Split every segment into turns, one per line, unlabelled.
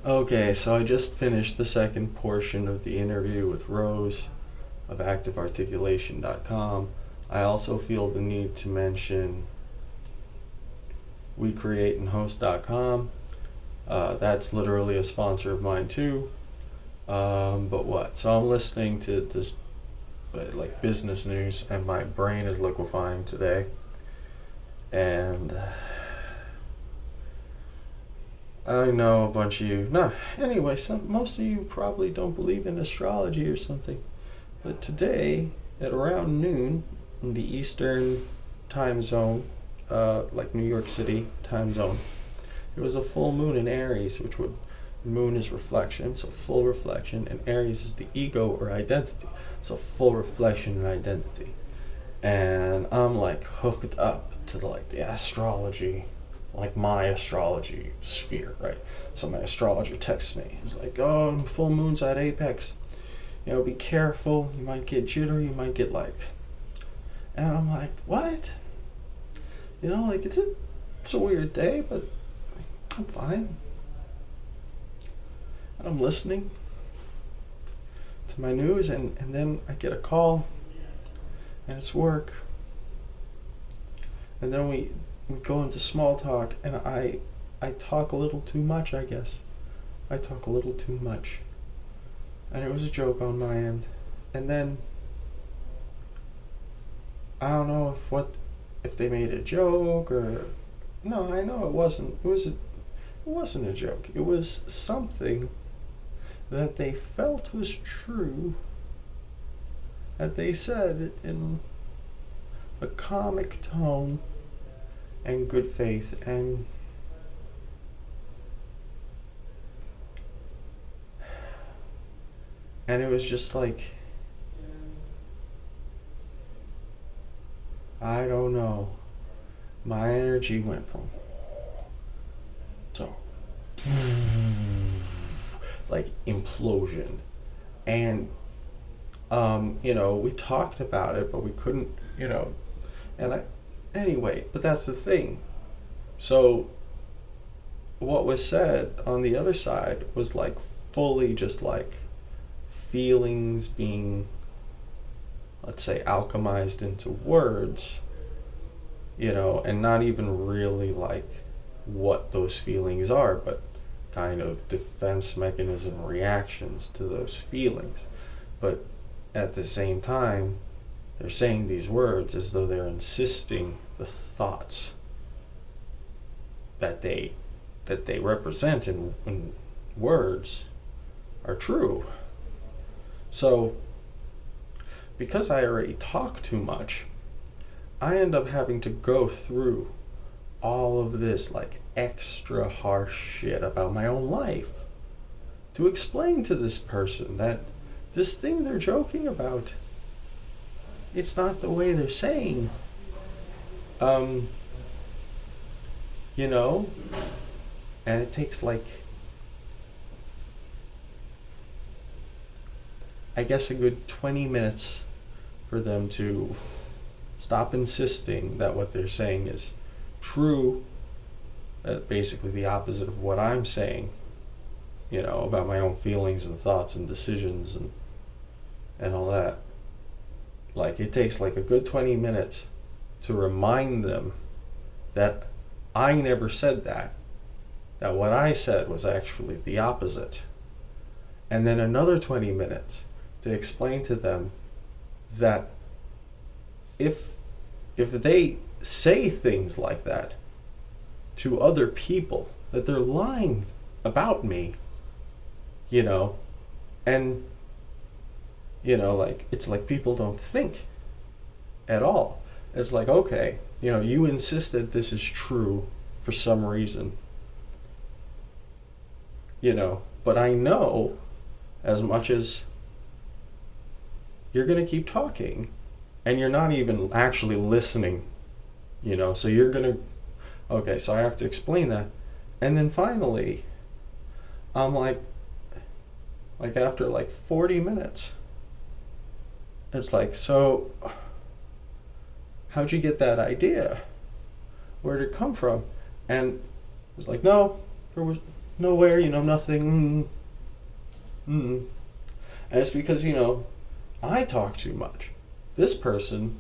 Okay, so I just finished the second portion of the interview with Rose of activearticulation.com. I also feel the need to mention WeCreateAndHost.com. That's literally a sponsor of mine too. But what? So I'm listening to this like business news, and my brain is liquefying today. And I know a bunch of you. No, anyway, most of you probably don't believe in astrology or something. But today, at around noon, in the Eastern time zone, like New York City time zone, it was a full moon in Aries, which would moon is reflection, so full reflection, and Aries is the ego or identity, so full reflection and identity. And I'm like hooked up to the astrology, like my astrology sphere, right? So my astrologer texts me. He's like, "Oh, full moon's at apex. Be careful. You might get jitter. You might get like," and I'm like, "What?" It's a weird day, but I'm fine. And I'm listening to my news, and then I get a call, and it's work. And then we go into small talk, and I talk a little too much, I guess. I talk a little too much. And it was a joke on my end. And then I don't know if they made a joke or no, I know it wasn't. It wasn't a joke. It was something that they felt was true, that they said in a comic tone and good faith, and it was just like, I don't know, my energy went from to like implosion. And we talked about it, but we couldn't, anyway, but that's the thing. So what was said on the other side was like fully just like feelings being, let's say, alchemized into words, and not even really like what those feelings are, but kind of defense mechanism reactions to those feelings. But at the same time, they're saying these words as though they're insisting the thoughts that they represent in words are true. So because I already talk too much, I end up having to go through all of this like extra harsh shit about my own life to explain to this person that this thing they're joking about, it's not the way they're saying. And it takes like, I guess, a good 20 minutes for them to stop insisting that what they're saying is true, basically the opposite of what I'm saying, about my own feelings and thoughts and decisions and all that. Like, it takes like a good 20 minutes to remind them that I never said that what I said was actually the opposite. And then another 20 minutes to explain to them that if they say things like that to other people, that they're lying about me, and like, it's like people don't think at all. It's like, okay, you insisted this is true for some reason, but I know as much as you're going to keep talking and you're not even actually listening, so you're going to, okay, so I have to explain that. And then finally, I'm like after like 40 minutes, it's like, so how'd you get that idea? Where'd it come from? And it was like, no, nowhere, nothing. And it's because, I talk too much. This person,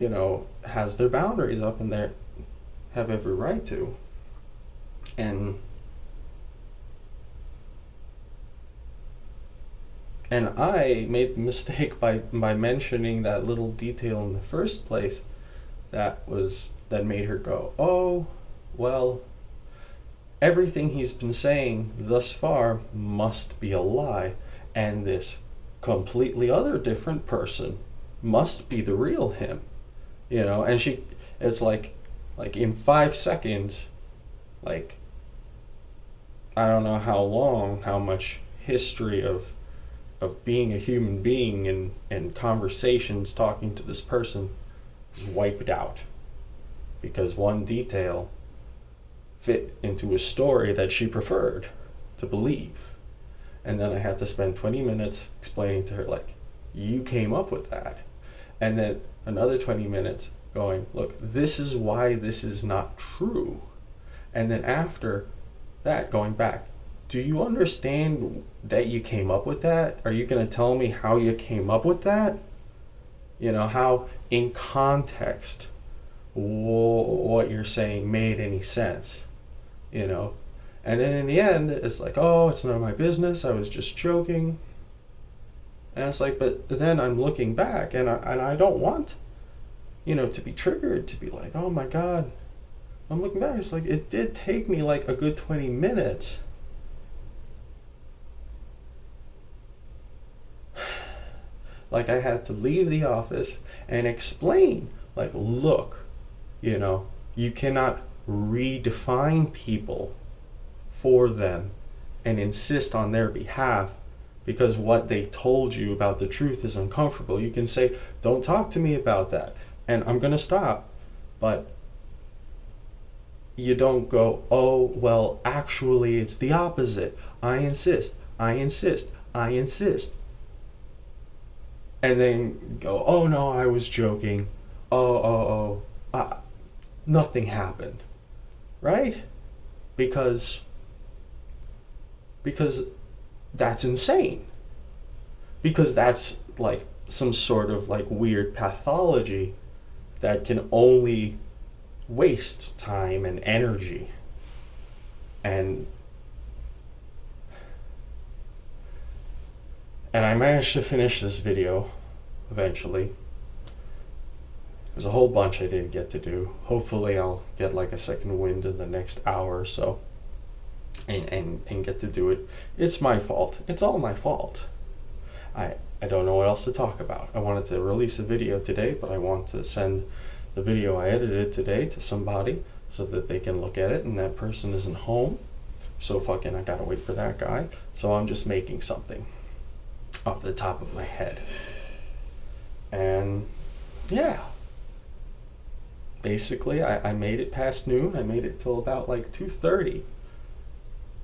has their boundaries up, and they have every right to. And I made the mistake by mentioning that little detail in the first place that made her go, oh, well, everything he's been saying thus far must be a lie, and this completely other different person must be the real him. And it's like in 5 seconds, like, I don't know how much history of being a human being and conversations talking to this person was wiped out because one detail fit into a story that she preferred to believe. And then I had to spend 20 minutes explaining to her, like, you came up with that. And then another 20 minutes going, look, this is why this is not true. And then after that, going back, do you understand that you came up with that? Are you going to tell me how you came up with that? How in context what you're saying made any sense, And then in the end, it's like, oh, it's none of my business. I was just joking. And it's like, but then I'm looking back, and I don't want, to be triggered, to be like, oh my God. I'm looking back, it's like, it did take me like a good 20 minutes. Like, I had to leave the office and explain, like, look, you cannot redefine people for them and insist on their behalf because what they told you about the truth is uncomfortable. You can say, don't talk to me about that, and I'm going to stop, but you don't go, oh, well, actually, it's the opposite. I insist, I insist, I insist. And then go, oh, no, I was joking. Nothing happened. Right? Because that's insane. Because that's like some sort of like weird pathology that can only waste time and energy. And I managed to finish this video eventually. There's a whole bunch I didn't get to do. Hopefully I'll get like a second wind in the next hour or so and get to do it. It's my fault. It's all my fault. I don't know what else to talk about. I wanted to release a video today, but I want to send the video I edited today to somebody so that they can look at it, and that person isn't home. So fucking I gotta wait for that guy. So I'm just making something off the top of my head. And yeah. Basically, I made it past noon. I made it till about like 2:30.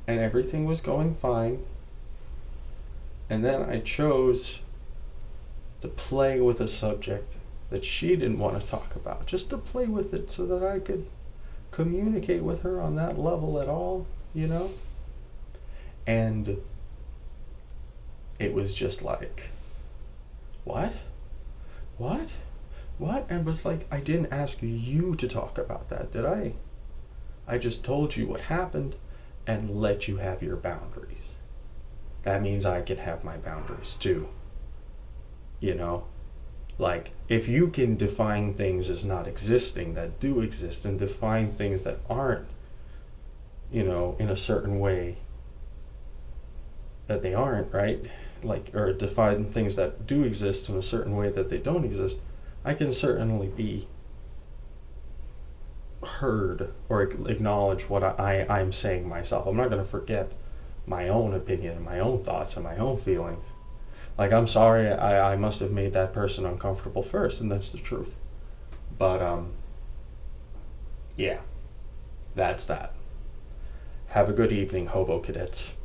And everything was going fine. And then I chose to play with a subject that she didn't want to talk about. Just to play with it so that I could communicate with her on that level at all, And it was just like, what? And it was like, I didn't ask you to talk about that, did I? I just told you what happened and let you have your boundaries. That means I can have my boundaries too. Like, if you can define things as not existing that do exist and define things that aren't, in a certain way that they aren't, right? Like, or define things that do exist in a certain way that they don't exist, I can certainly be heard or acknowledge what I'm saying myself. I'm not going to forget my own opinion and my own thoughts and my own feelings. Like, I'm sorry, I must have made that person uncomfortable first, and that's the truth. But, yeah, that's that. Have a good evening, hobo cadets.